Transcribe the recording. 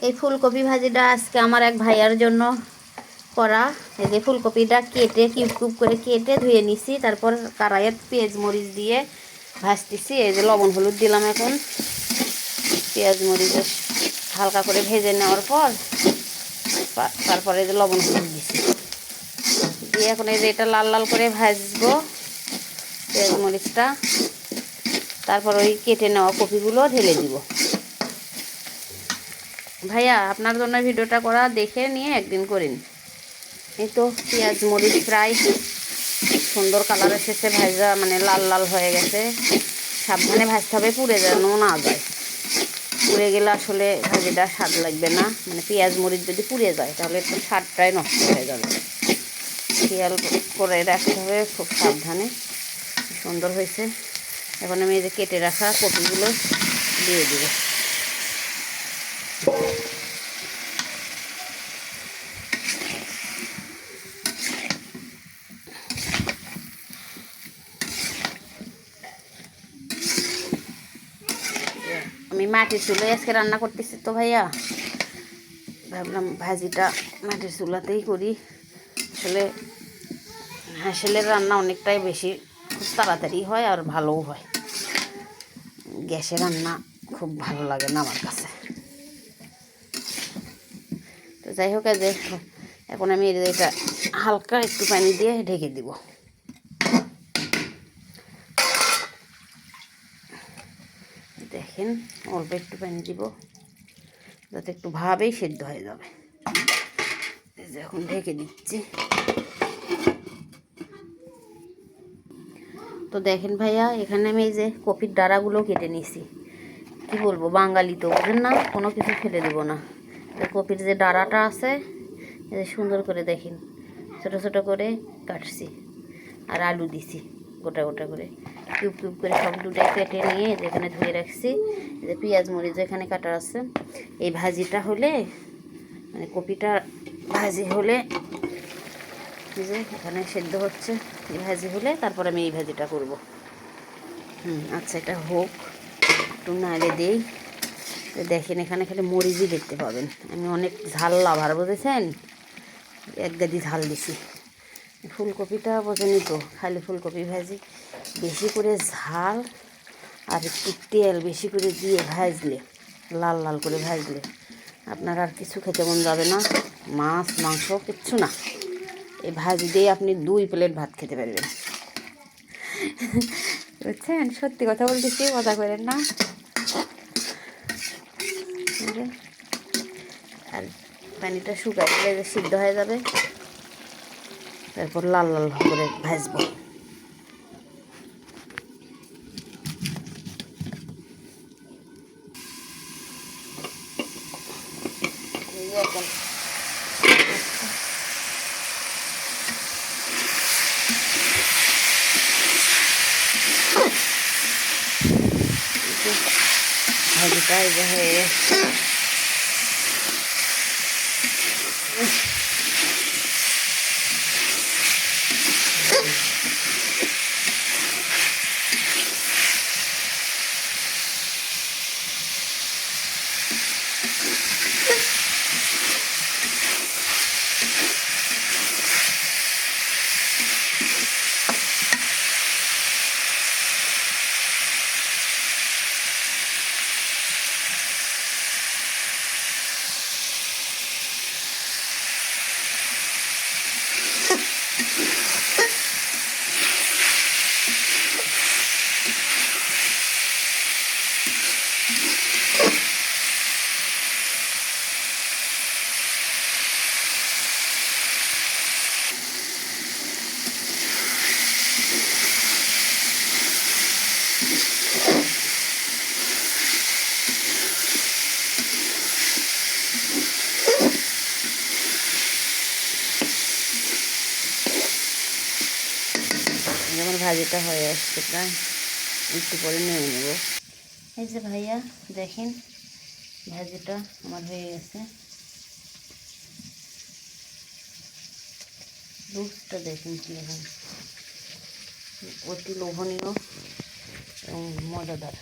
এই ফুলকপি ভাজিটা আজকে আমার এক ভাইয়ার জন্য করা। এই যে ফুলকপিটা কেটে কিউব কিউব করে কেটে ধুয়ে নিছি, তারপর কড়াইয়ে পেঁয়াজ মরিচ দিয়ে ভাজতেছি। এই যে লবণ হলুদ দিলাম, এখন পেঁয়াজ মরিচ হালকা করে ভেজে নেওয়ার পর তারপরে যে লবণ হলুদ দিছি দিয়ে এখন এই যে এটা লাল লাল করে ভাজবো পেঁয়াজ মরিচটা। তারপর ওই কেটে নেওয়া কপিগুলো ঢেলে দিব। ভাইয়া আপনার জন্য ভিডিওটা করা, দেখে নিয়ে একদিন করেন। এই তো পেঁয়াজ মরিচ প্রায় সুন্দর কালার এসেছে, ভাজা মানে লাল লাল হয়ে গেছে। সাবধানে ভাজতে হবে, পুড়ে যেন না যায়। পুড়ে গেলে আসলে ভাজিটা স্বাদ লাগবে না, মানে পেঁয়াজ মরিচ যদি পুড়ে যায় তাহলে একটু স্বাদটাই নষ্ট হয়ে যাবে। খেয়াল করে রাখতে হবে খুব সাবধানে। সুন্দর হয়েছে। এখন আমি এই যে কেটে রাখা কপিগুলো দিয়ে দিব। আমি মাটির চুলায় আজকে রান্না করতেছি তো ভাইয়া, ভাবলাম ভাজিটা মাটির চুলাতেই করি। আসলে হাঁসেলের রান্না অনেকটাই বেশি, খুব তাড়াতাড়ি হয় আর ভালোও হয়। গ্যাসে রান্না খুব ভালো লাগে না আমার কাছে। তো যাই হোক, যে এখন আমি এটা হালকা একটু পানি দিয়ে ঢেকে দিব। দেখেন অল্প একটু পানি দিব যাতে একটু ভাবেই সেদ্ধ হয়ে যাবে। এখন ঢেকে দিচ্ছি। তো দেখেন ভাইয়া, এখানে আমি এই যে কপির ডাঁড়াগুলো কেটে নিছি। কি বলবো, বাঙালি তো বুঝেন না, কোনো কিছু ফেলে দেবো না। কপির যে ডাঁড়াটা আছে এই যে সুন্দর করে দেখেন ছোটো ছোটো করে কাটছি, আর আলু দিছি গোটা গোটা করে কিউব কিউব করে সব দুটাই কেটে নিয়ে যেখানে ধুয়ে রাখছি। যে পেঁয়াজ মরিচ যেখানে কাটা আছে, এই ভাজিটা হলে মানে কপিটা ভাজি হলে যে এখানে সেদ্ধ হচ্ছে, এই ভাজি হলে তারপর আমি এই ভাজিটা করব। আচ্ছা, এটা হোক, একটু নাড়ে দেই। দেখেন এখানে খালি মরিচই দেখতে পাবেন। আমি অনেক ঝাল লাভার, বুঝেছেন, এক গাদি ঝাল দিছি। ফুলকপিটা বোঝেনি তো, খালি ফুলকপি ভাজি বেশি করে ঝাল আর একটু তেল বেশি করে দিয়ে ভাজলে, লাল লাল করে ভাজলে আপনার আর কিছু খেতে মন যাবে না, মাছ মাংস কিচ্ছু না। এই ভাজি দিয়ে আপনি 2 প্লেট ভাত খেতে পারবেন। বুঝছেন, সত্যি কথা বলতেছি, মজা করেন না। আর পানিটা শুকায় গেলে সিদ্ধ হয়ে যাবে, তারপর লাল লাল করে ভাজবো। ভাজিটা এই যে হয়ে গেছে। যেমন ভাজিটা হয়ে আসছে, প্রায় একটু পরে নেমে নেব। এই যে ভাইয়া দেখেন ভাজিটা আমার হয়ে গেছে। লুকটা দেখেন কি এখন, অতি লোভনীয় এবং মজাদার।